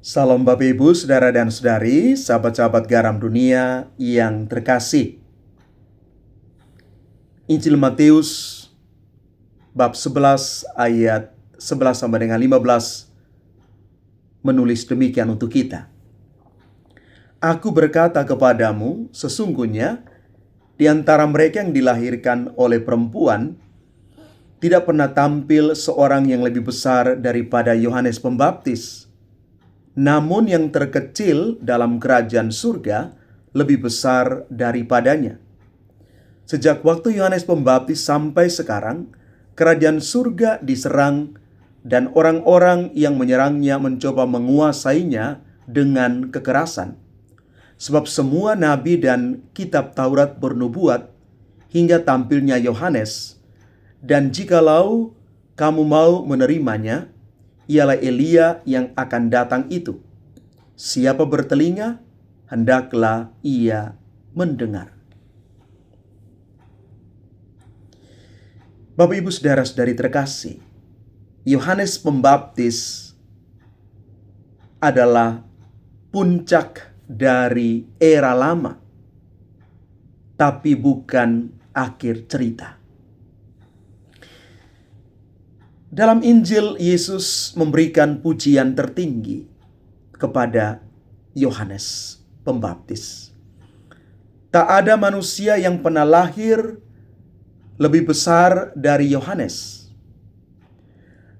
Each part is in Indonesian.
Salam Bapak Ibu, Saudara dan Saudari, sahabat-sahabat garam dunia yang terkasih. Injil Matius bab 11 ayat 11 sampai dengan 15 menulis demikian untuk kita. Aku berkata kepadamu, sesungguhnya di antara mereka yang dilahirkan oleh perempuan tidak pernah tampil seorang yang lebih besar daripada Yohanes Pembaptis. Namun yang terkecil dalam kerajaan surga lebih besar daripadanya. Sejak waktu Yohanes Pembaptis sampai sekarang, kerajaan surga diserang dan orang-orang yang menyerangnya mencoba menguasainya dengan kekerasan. Sebab semua nabi dan kitab Taurat bernubuat hingga tampilnya Yohanes. Dan jikalau kamu mau menerimanya, ialah Elia yang akan datang itu. Siapa bertelinga, hendaklah ia mendengar. Bapak Ibu Saudara-saudari terkasih, Yohanes Pembaptis adalah puncak dari era lama, tapi bukan akhir cerita. Dalam Injil, Yesus memberikan pujian tertinggi kepada Yohanes Pembaptis. Tak ada manusia yang pernah lahir lebih besar dari Yohanes.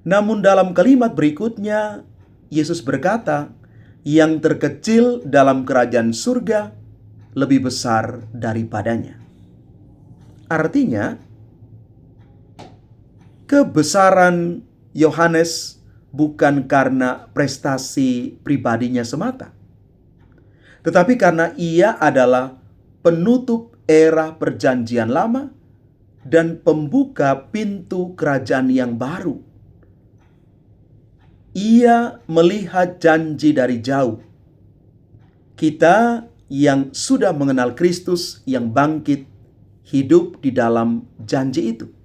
Namun dalam kalimat berikutnya, Yesus berkata, yang terkecil dalam kerajaan surga lebih besar daripadanya. Artinya, kebesaran Yohanes bukan karena prestasi pribadinya semata, tetapi karena ia adalah penutup era perjanjian lama dan pembuka pintu kerajaan yang baru. Ia melihat janji dari jauh. Kita yang sudah mengenal Kristus yang bangkit hidup di dalam janji itu.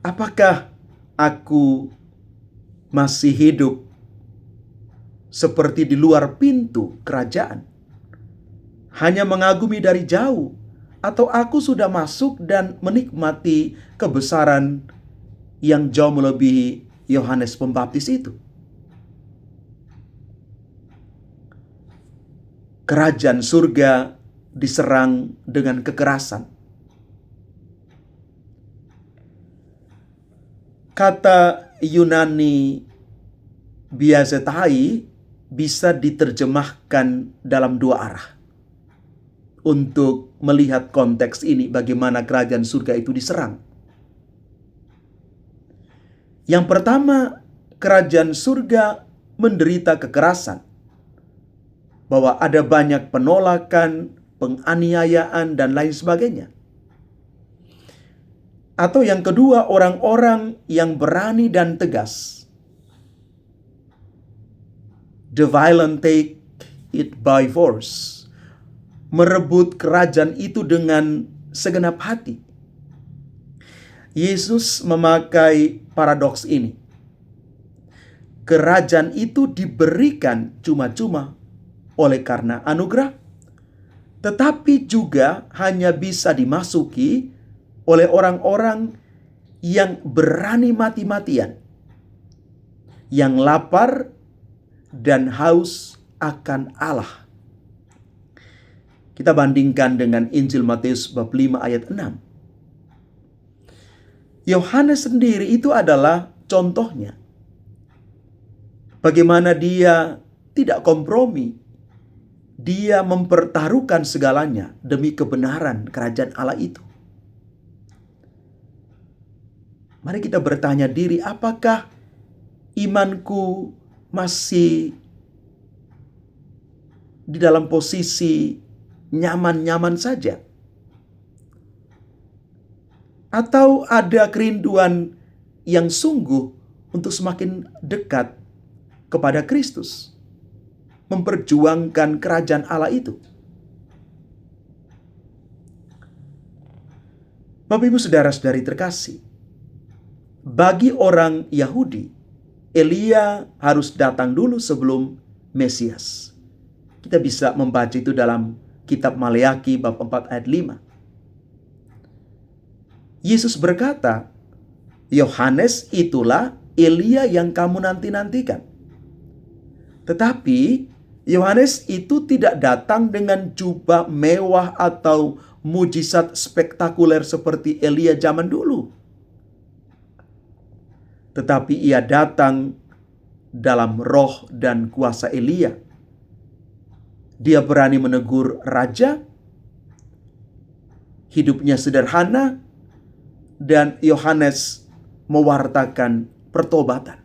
Apakah aku masih hidup seperti di luar pintu kerajaan, hanya mengagumi dari jauh, atau aku sudah masuk dan menikmati kebesaran yang jauh melebihi Yohanes Pembaptis itu? Kerajaan surga diserang dengan kekerasan. Kata Yunani biazetai bisa diterjemahkan dalam dua arah. Untuk melihat konteks ini, bagaimana kerajaan surga itu diserang. Yang pertama, kerajaan surga menderita kekerasan. Bahwa ada banyak penolakan, penganiayaan, dan lain sebagainya. Atau yang kedua, orang-orang yang berani dan tegas. The violent take it by force. Merebut kerajaan itu dengan segenap hati. Yesus memakai paradoks ini. Kerajaan itu diberikan cuma-cuma oleh karena anugerah, tetapi juga hanya bisa dimasuki oleh orang-orang yang berani mati-matian, yang lapar dan haus akan Allah. Kita bandingkan dengan Injil Matius bab 5 ayat 6. Yohanes sendiri itu adalah contohnya. Bagaimana dia tidak kompromi. Dia mempertaruhkan segalanya demi kebenaran kerajaan Allah itu. Mari kita bertanya diri, apakah imanku masih di dalam posisi nyaman-nyaman saja? Atau ada kerinduan yang sungguh untuk semakin dekat kepada Kristus, memperjuangkan kerajaan Allah itu? Bapak Ibu Saudara-saudari terkasih, bagi orang Yahudi, Elia harus datang dulu sebelum Mesias. Kita bisa membaca itu dalam kitab Maleaki bab 4 ayat 5. Yesus berkata, Yohanes itulah Elia yang kamu nanti-nantikan. Tetapi Yohanes itu tidak datang dengan jubah mewah atau mujizat spektakuler seperti Elia zaman dulu. Tetapi ia datang dalam roh dan kuasa Elia. Dia berani menegur raja, hidupnya sederhana, dan Yohanes mewartakan pertobatan.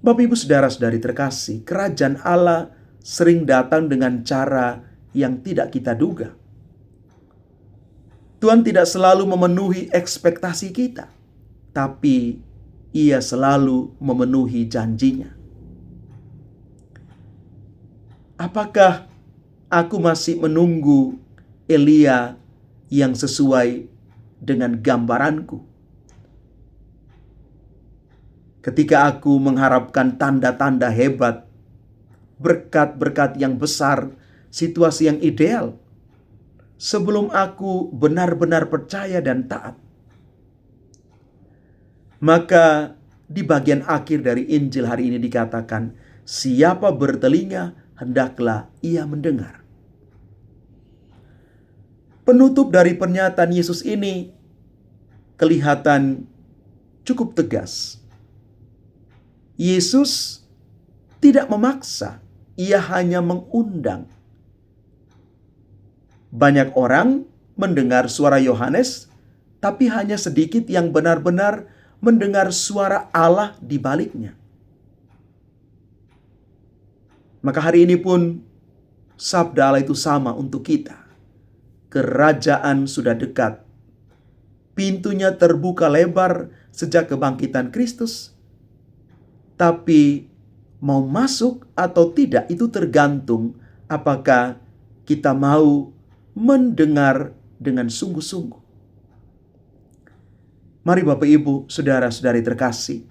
Bapak Ibu Saudara-saudari terkasih, kerajaan Allah sering datang dengan cara yang tidak kita duga. Tuhan tidak selalu memenuhi ekspektasi kita, tapi Ia selalu memenuhi janjinya. Apakah aku masih menunggu Elia yang sesuai dengan gambaranku? Ketika aku mengharapkan tanda-tanda hebat, berkat-berkat yang besar, situasi yang ideal, sebelum aku benar-benar percaya dan taat. Maka di bagian akhir dari Injil hari ini dikatakan, siapa bertelinga, hendaklah ia mendengar. Penutup dari pernyataan Yesus ini kelihatan cukup tegas. Yesus tidak memaksa, Ia hanya mengundang. Banyak orang mendengar suara Yohanes, tapi hanya sedikit yang benar-benar mendengar suara Allah di baliknya. Maka hari ini pun sabda Allah itu sama untuk kita. Kerajaan sudah dekat. Pintunya terbuka lebar sejak kebangkitan Kristus. Tapi mau masuk atau tidak itu tergantung apakah kita mau mendengar dengan sungguh-sungguh. Mari Bapak Ibu, Saudara-saudari terkasih,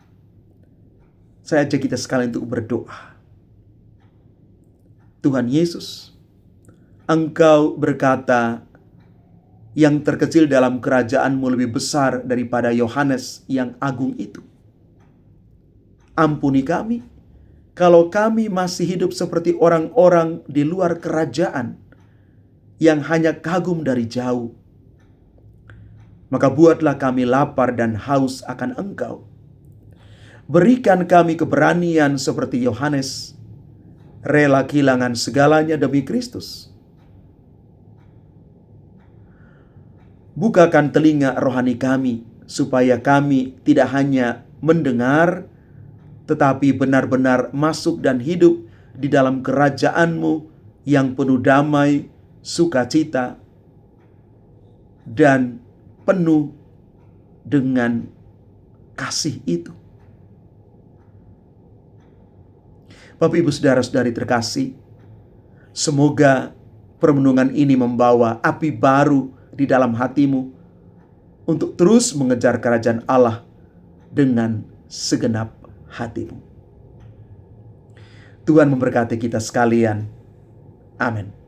saya ajak kita sekalian untuk berdoa. Tuhan Yesus, Engkau berkata, yang terkecil dalam kerajaan-Mu lebih besar daripada Yohanes yang agung itu. Ampuni kami, kalau kami masih hidup seperti orang-orang di luar kerajaan yang hanya kagum dari jauh. Maka buatlah kami lapar dan haus akan Engkau. Berikan kami keberanian seperti Yohanes, rela kehilangan segalanya demi Kristus. Bukakan telinga rohani kami, supaya kami tidak hanya mendengar, tetapi benar-benar masuk dan hidup di dalam kerajaan-Mu yang penuh damai, sukacita, dan penuh dengan kasih itu. Bapak Ibu Saudara-saudari terkasih, semoga permenungan ini membawa api baru di dalam hatimu untuk terus mengejar kerajaan Allah dengan segenap hatimu. Tuhan memberkati kita sekalian. Amin.